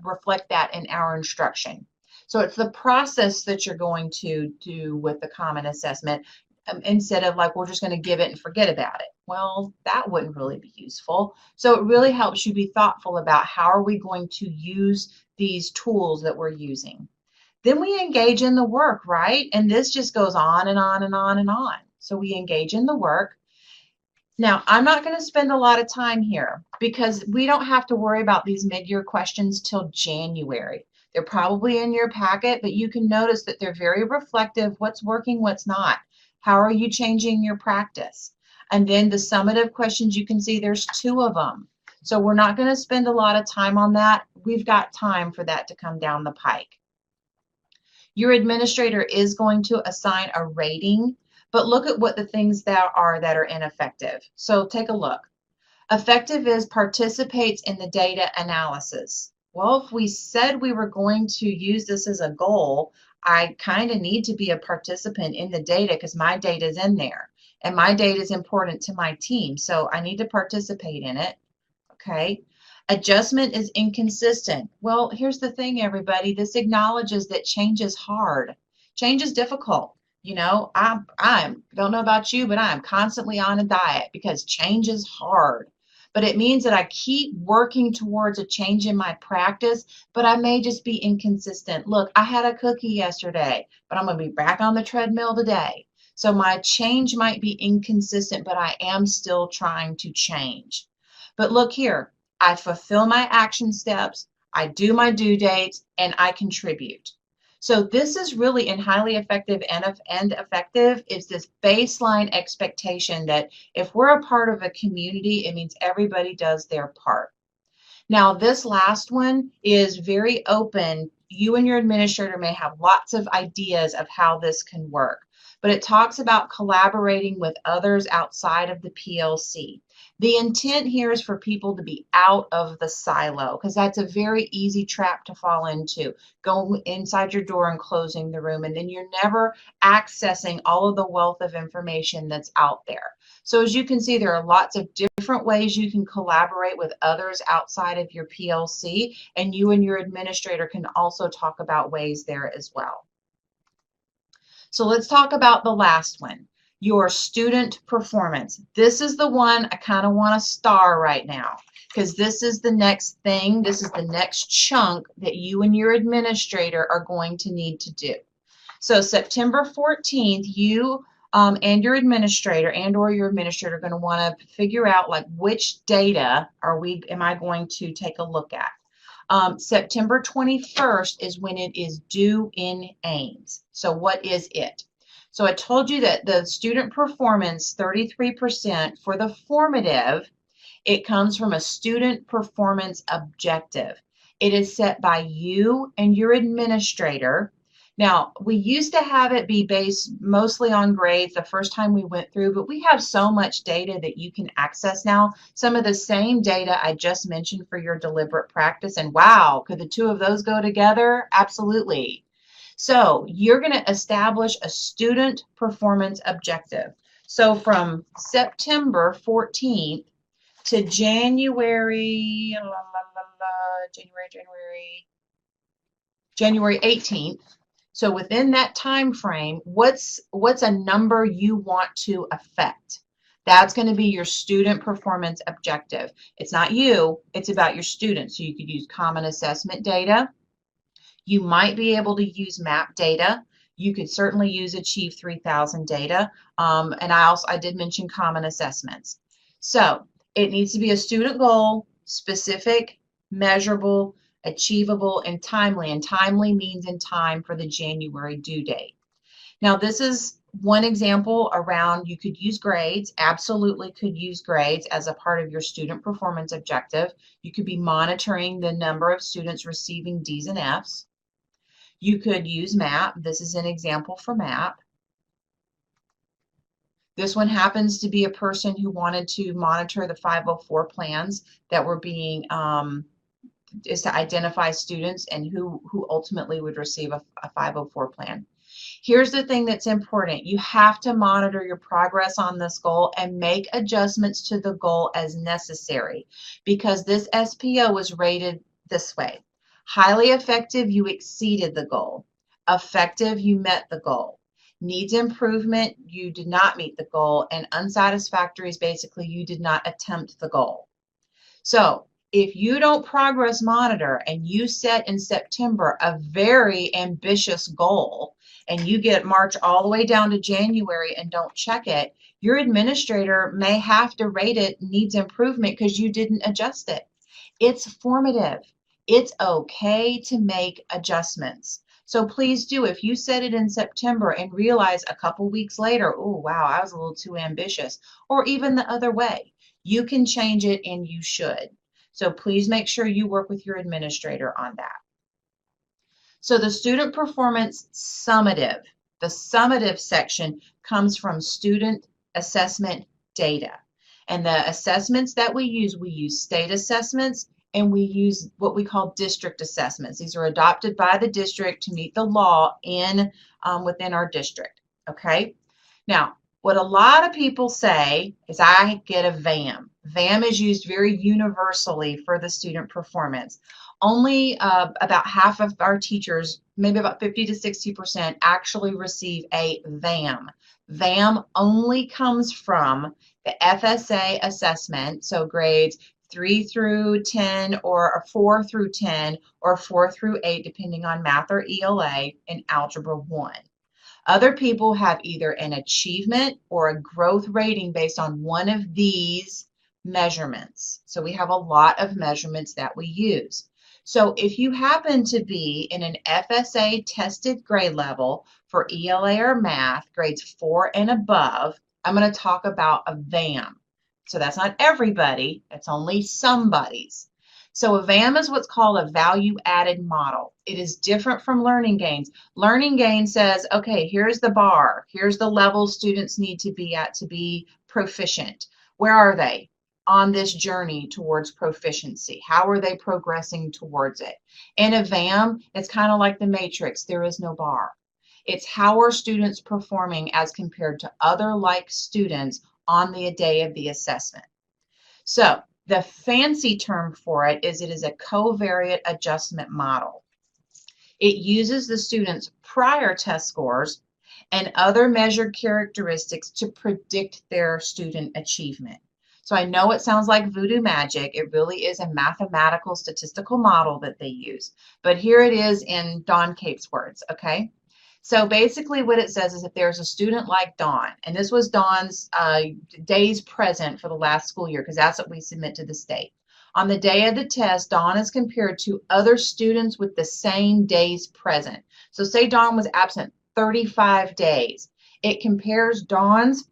A: reflect that in our instruction. So it's the process that you're going to do with the common assessment, instead of like, we're just going to give it and forget about it. Well, that wouldn't really be useful. So it really helps you be thoughtful about how are we going to use these tools that we're using. Then we engage in the work, right? And this just goes on and on and on and on. So we engage in the work. Now, I'm not going to spend a lot of time here because we don't have to worry about these mid-year questions till January. They're probably in your packet, but you can notice that they're very reflective. What's working, what's not? How are you changing your practice? And then the summative questions, you can see there's 2 of them. So we're not going to spend a lot of time on that. We've got time for that to come down the pike. Your administrator is going to assign a rating, but look at what the things that are ineffective. So take a look. Effective is participates in the data analysis. Well, if we said we were going to use this as a goal, I kind of need to be a participant in the data because my data is in there and my data is important to my team. So I need to participate in it. Okay. Adjustment is inconsistent. Well, here's the thing, everybody. This acknowledges that change is hard. Change is difficult. You know, I don't know about you, but I'm constantly on a diet because change is hard. But it means that I keep working towards a change in my practice, but I may just be inconsistent. Look, I had a cookie yesterday, but I'm going to be back on the treadmill today. So my change might be inconsistent, but I am still trying to change. But look here, I fulfill my action steps, I do my due dates, and I contribute. So this is really in highly effective and effective is this baseline expectation that if we're a part of a community, it means everybody does their part. Now, this last one is very open. You and your administrator may have lots of ideas of how this can work, but it talks about collaborating with others outside of the PLC. The intent here is for people to be out of the silo because that's a very easy trap to fall into, going inside your door and closing the room, and then you're never accessing all of the wealth of information that's out there. So as you can see, there are lots of different ways you can collaborate with others outside of your PLC, and you and your administrator can also talk about ways there as well. So let's talk about the last one, your student performance. This is the one I kind of want to star right now because this is the next thing. This is the next chunk that you and your administrator are going to need to do. So September 14th, you and your administrator or your administrator are going to want to figure out like which data am I going to take a look at. September 21st is when it is due in Ames. So what is it? So I told you that the student performance, 33% for the formative, it comes from a student performance objective. It is set by you and your administrator. Now, we used to have it be based mostly on grades the first time we went through, but we have so much data that you can access now. Some of the same data I just mentioned for your deliberate practice, and wow, could the 2 of those go together? Absolutely. So you're going to establish a student performance objective. So from September 14th to January 18th, so within that time frame, what's a number you want to affect? That's going to be your student performance objective. It's not you, it's about your students. So you could use common assessment data. You might be able to use MAP data. You could certainly use Achieve 3000 data. And I did mention common assessments. So it needs to be a student goal, specific, measurable, achievable, and timely. And timely means in time for the January due date. Now, this is one example around you could use grades, absolutely could use grades as a part of your student performance objective. You could be monitoring the number of students receiving D's and F's. You could use MAP. This is an example for MAP. This one happens to be a person who wanted to monitor the 504 plans that were being, is to identify students and who ultimately would receive a 504 plan. Here's the thing that's important. You have to monitor your progress on this goal and make adjustments to the goal as necessary, because this SPO was rated this way. Highly effective, you exceeded the goal. Effective, you met the goal. Needs improvement, you did not meet the goal. And unsatisfactory is basically you did not attempt the goal. So if you don't progress monitor and you set in September a very ambitious goal and you get March all the way down to January and don't check it, your administrator may have to rate it needs improvement because you didn't adjust it. It's formative. It's okay to make adjustments. So please do. If you set it in September and realize a couple weeks later, oh, wow, I was a little too ambitious, or even the other way, you can change it and you should. So please make sure you work with your administrator on that. So the student performance summative, the summative section comes from student assessment data. And the assessments that we use state assessments, and we use what we call district assessments. These are adopted by the district to meet the law in within our district. Okay. Now, what a lot of people say is I get a VAM. VAM is used very universally for the student performance. Only about half of our teachers, maybe about 50 to 60%, actually receive a VAM. VAM only comes from the FSA assessment, so grades 3 through 10 or 4 through 10 or 4 through 8, depending on math or ELA, and Algebra 1. Other people have either an achievement or a growth rating based on one of these measurements. So we have a lot of measurements that we use. So if you happen to be in an FSA tested grade level for ELA or math, grades 4 and above, I'm going to talk about a VAM. So that's not everybody, it's only somebody's. So a VAM is what's called a value added model. It is different from learning gains. Learning gains says, okay, here's the bar, here's the level students need to be at to be proficient. Where are they on this journey towards proficiency? How are they progressing towards it? In a VAM, it's kind of like the matrix. There is no bar. It's how are students performing as compared to other like students on the day of the assessment. So the fancy term for it is a covariate adjustment model. It uses the students' prior test scores and other measured characteristics to predict their student achievement. So I know it sounds like voodoo magic. It really is a mathematical statistical model that they use. But here it is in Dawn Cape's words, okay? So basically what it says is if there's a student like Dawn, and this was Dawn's days present for the last school year, because that's what we submit to the state. On the day of the test, Dawn is compared to other students with the same days present. So say Dawn was absent 35 days. It compares Dawn's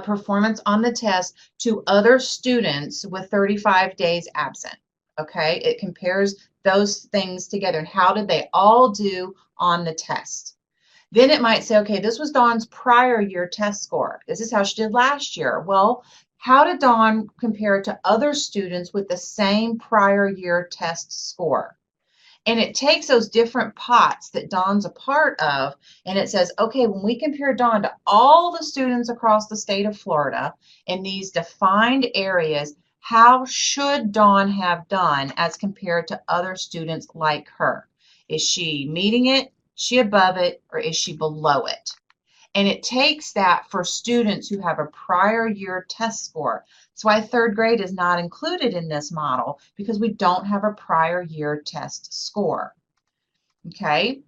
A: performance on the test to other students with 35 days absent. Okay, it compares those things together and how did they all do on the test. Then it might say, okay, this was Dawn's prior year test score. This is how she did last year. Well, how did Dawn compare to other students with the same prior year test score? And it takes those different pots that Dawn's a part of, and it says, okay, when we compare Dawn to all the students across the state of Florida in these defined areas, how should Dawn have done as compared to other students like her? Is she meeting it, is she above it, or is she below it? And it takes that for students who have a prior year test score. That's why third grade is not included in this model, because we don't have a prior year test score. Okay,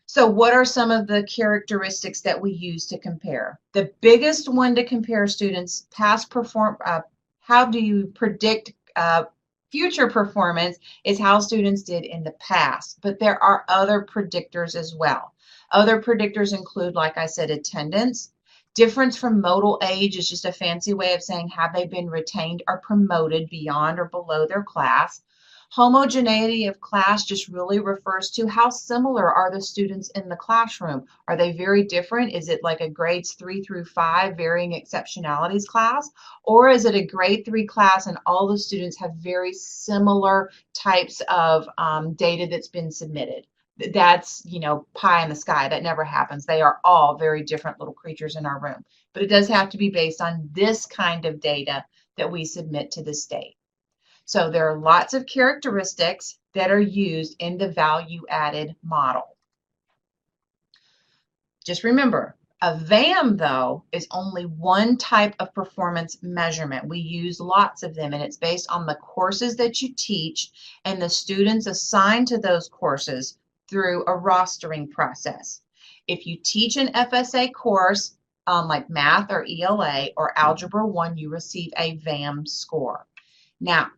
A: so what are some of the characteristics that we use to compare? The biggest one to compare students, how do you predict Future performance is how students did in the past, but there are other predictors as well. Other predictors include, like I said, attendance. Difference from modal age is just a fancy way of saying have they been retained or promoted beyond or below their class. Homogeneity of class just really refers to how similar are the students in the classroom. Are they very different? Is it like a grades 3 through 5 varying exceptionalities class? Or is it a grade 3 class and all the students have very similar types of data that's been submitted? That's, pie in the sky. That never happens. They are all very different little creatures in our room. But it does have to be based on this kind of data that we submit to the state. So there are lots of characteristics that are used in the value-added model. Just remember, a VAM, though, is only one type of performance measurement. We use lots of them, and it's based on the courses that you teach and the students assigned to those courses through a rostering process. If you teach an FSA course, like math or ELA or Algebra 1, you receive a VAM score. Now,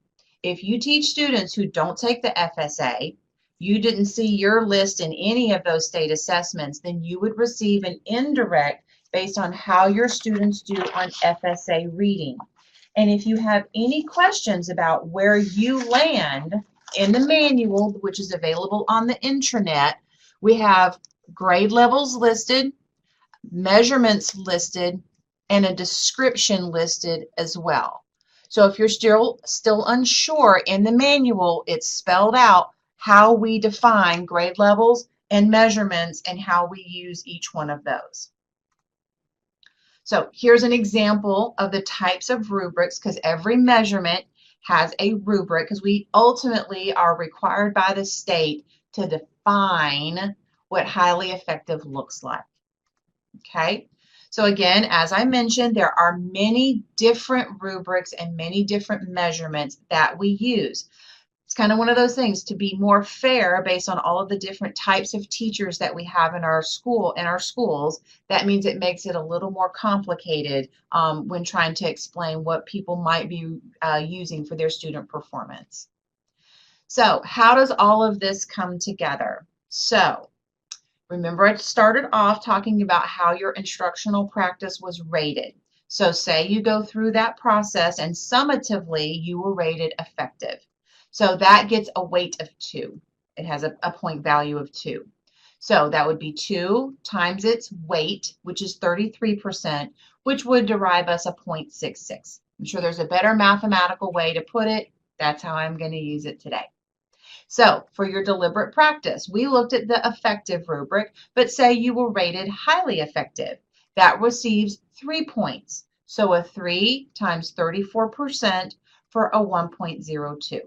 A: if you teach students who don't take the FSA, you didn't see your list in any of those state assessments, then you would receive an indirect based on how your students do on FSA reading. And if you have any questions about where you land in the manual, which is available on the intranet, we have grade levels listed, measurements listed, and a description listed as well. So if you're still unsure, in the manual, it's spelled out how we define grade levels and measurements and how we use each one of those. So here's an example of the types of rubrics, because every measurement has a rubric, because we ultimately are required by the state to define what highly effective looks like. Okay? So again, as I mentioned, there are many different rubrics and many different measurements that we use. It's kind of one of those things to be more fair based on all of the different types of teachers that we have in our schools. That means it makes it a little more complicated when trying to explain what people might be using for their student performance. So how does all of this come together? So remember, I started off talking about how your instructional practice was rated. So say you go through that process and summatively you were rated effective. So that gets a weight of 2. It has a point value of 2. So that would be 2 times its weight, which is 33%, which would derive us a 0.66. I'm sure there's a better mathematical way to put it. That's how I'm going to use it today. So for your deliberate practice, we looked at the effective rubric, but say you were rated highly effective. That receives 3 points. So a 3 times 34% for a 1.02.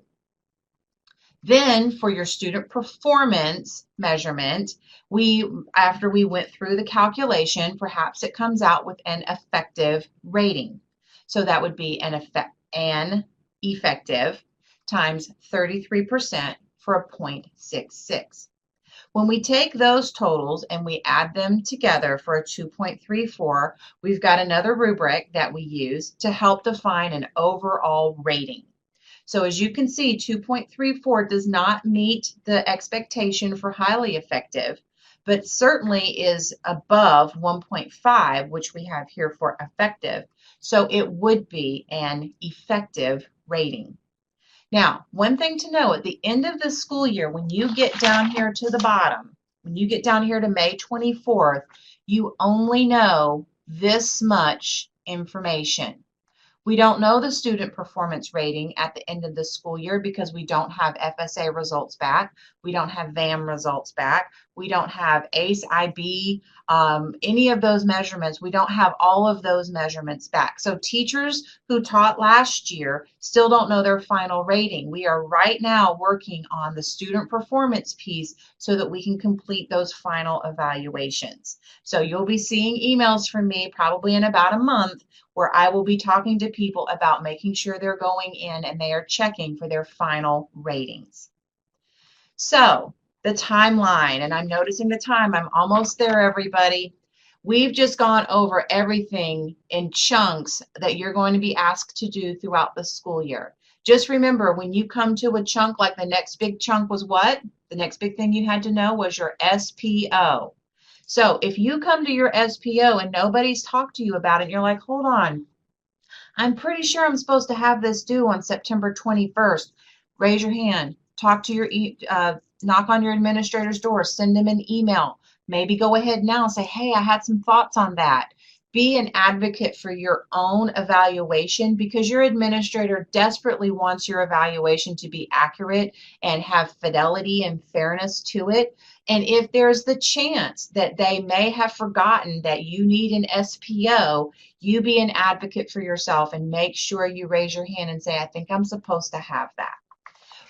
A: Then for your student performance measurement, after we went through the calculation, perhaps it comes out with an effective rating. So that would be an effective times 33% for a 0.66. When we take those totals and we add them together for a 2.34, we've got another rubric that we use to help define an overall rating. So as you can see, 2.34 does not meet the expectation for highly effective, but certainly is above 1.5, which we have here for effective. So it would be an effective rating. Now, one thing to know, at the end of the school year, when you get down here to the bottom, when you get down here to May 24th, you only know this much information. We don't know the student performance rating at the end of the school year because we don't have FSA results back. We don't have VAM results back. We don't have ACE, IB, any of those measurements. We don't have all of those measurements back. So teachers who taught last year still don't know their final rating. We are right now working on the student performance piece so that we can complete those final evaluations. So you'll be seeing emails from me probably in about a month where I will be talking to people about making sure they're going in and they are checking for their final ratings. So the timeline, and I'm noticing the time, I'm almost there, everybody. We've just gone over everything in chunks that you're going to be asked to do throughout the school year. Just remember, when you come to a chunk, like the next big chunk was what? The next big thing you had to know was your SPO. So if you come to your SPO and nobody's talked to you about it, and you're like, hold on, I'm pretty sure I'm supposed to have this due on September 21st. Raise your hand. Talk to your, knock on your administrator's door. Send them an email. Maybe go ahead now and say, hey, I had some thoughts on that. Be an advocate for your own evaluation, because your administrator desperately wants your evaluation to be accurate and have fidelity and fairness to it. And if there's the chance that they may have forgotten that you need an SPO, you be an advocate for yourself and make sure you raise your hand and say, I think I'm supposed to have that.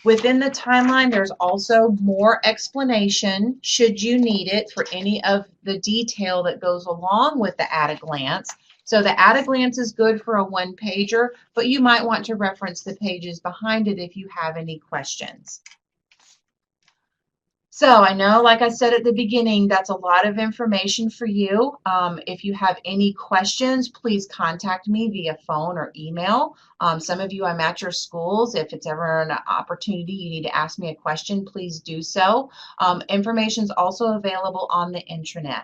A: Within the timeline, there's also more explanation, should you need it, for any of the detail that goes along with the at-a-glance. So the at-a-glance is good for a one-pager, but you might want to reference the pages behind it if you have any questions. So I know, like I said at the beginning, that's a lot of information for you. If you have any questions, please contact me via phone or email. Some of you, I'm at your schools. If it's ever an opportunity you need to ask me a question, please do so. Information is also available on the intranet.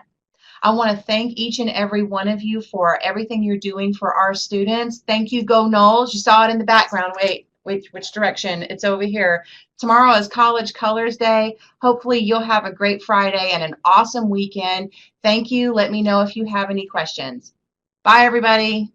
A: I want to thank each and every one of you for everything you're doing for our students. Thank you, Go Knowles. You saw it in the background. Wait, which direction? It's over here. Tomorrow is College Colors Day. Hopefully you'll have a great Friday and an awesome weekend. Thank you. Let me know if you have any questions. Bye, everybody.